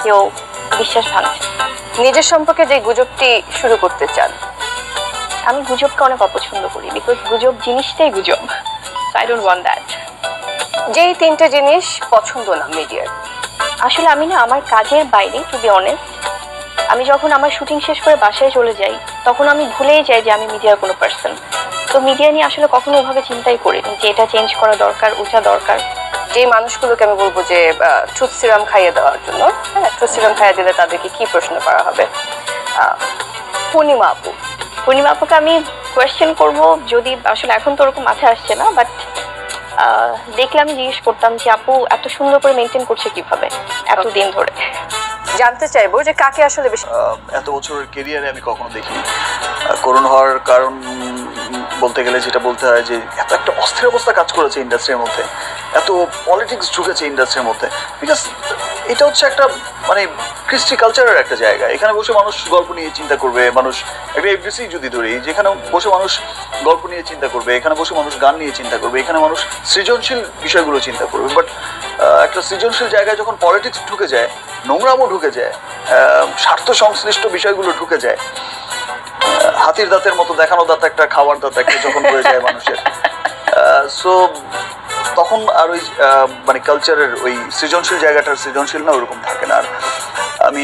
কেউ বিশ্বাস ভাঙছে। নিজের সম্পর্কে যে গুজবটি শুরু করতে চান? আমি গুজবকে অনেক অপছন্দ করি, বিকজ গুজব জিনিসটাই গুজব। I don't want that. যেই তিনটে জিনিস পছন্দ না মিডিয়ার? আসলে আমি না আমার কাজের বাইরে, টু বি অনেস্ট, আমি যখন আমার শুটিং শেষ করে বাসায় চলে যাই তখন আমি ভুলেই যাই যে আমি মিডিয়ার কোনো পার্সন। তো মিডিয়া নিয়ে আসলে কখনো ওভাবে চিন্তাই করিনি যে এটা চেঞ্জ করা দরকার, ওটা দরকার। যে মানুষগুলোকে আমি বলবো যে ট্রুথ সিরাম খাইয়ে দেওয়ার জন্য, হ্যাঁ, ট্রুথ সিরাম খাইয়ে দিলে তাদেরকে কি প্রশ্ন করা হবে? পূর্ণিমা আপু, পূর্ণিমা আপুকে আমি কোয়েশ্চেন করব, যদি আসলে এখন তো ওরকম মাথায় আসছে না, বাট দেখলে আমি জিজ্ঞেস করতাম যে আপু এত সুন্দর করে মেনটেন করছে কিভাবে এতদিন ধরে। জানতে চাইবো যে কাকে আসলে বেশি। এত বছরের কেরিয়ারে আমি কখনো দেখিনি করোনা হওয়ার কারণ বলতে গেলে যেটা বলতে হয় যে এত একটা অস্থির অবস্থা কাজ করেছে ইন্ডাস্ট্রির মধ্যে, এত পলিটিক্স ঢুকেছে ইন্ডাস্ট্রির মধ্যে। বিকজ এটা হচ্ছে একটা মানে কৃষ্টি কালচারের একটা জায়গা, এখানে বসে মানুষ গল্প নিয়ে চিন্তা করবে, মানুষ একটা এফডিসি যদি ধরি যেখানে বসে মানুষ গল্প নিয়ে চিন্তা করবে, এখানে বসে মানুষ গান নিয়ে চিন্তা করবে, এখানে মানুষ সৃজনশীল বিষয়গুলো চিন্তা করবে। বাট একটা সৃজনশীল জায়গায় যখন পলিটিক্স ঢুকে যায়, নোংরামও ঢুকে যায়, স্বার্থ সংশ্লিষ্ট বিষয়গুলো ঢুকে যায়, হাতির দাঁতের মতো দেখানো দাঁত একটা খাওয়ার দাঁত একটা যখন হয়ে যায় মানুষের, সো তখন আর ওই মানে কালচারের ওই সৃজনশীল জায়গাটার সৃজনশীল না ওরকম থাকে না। আর আমি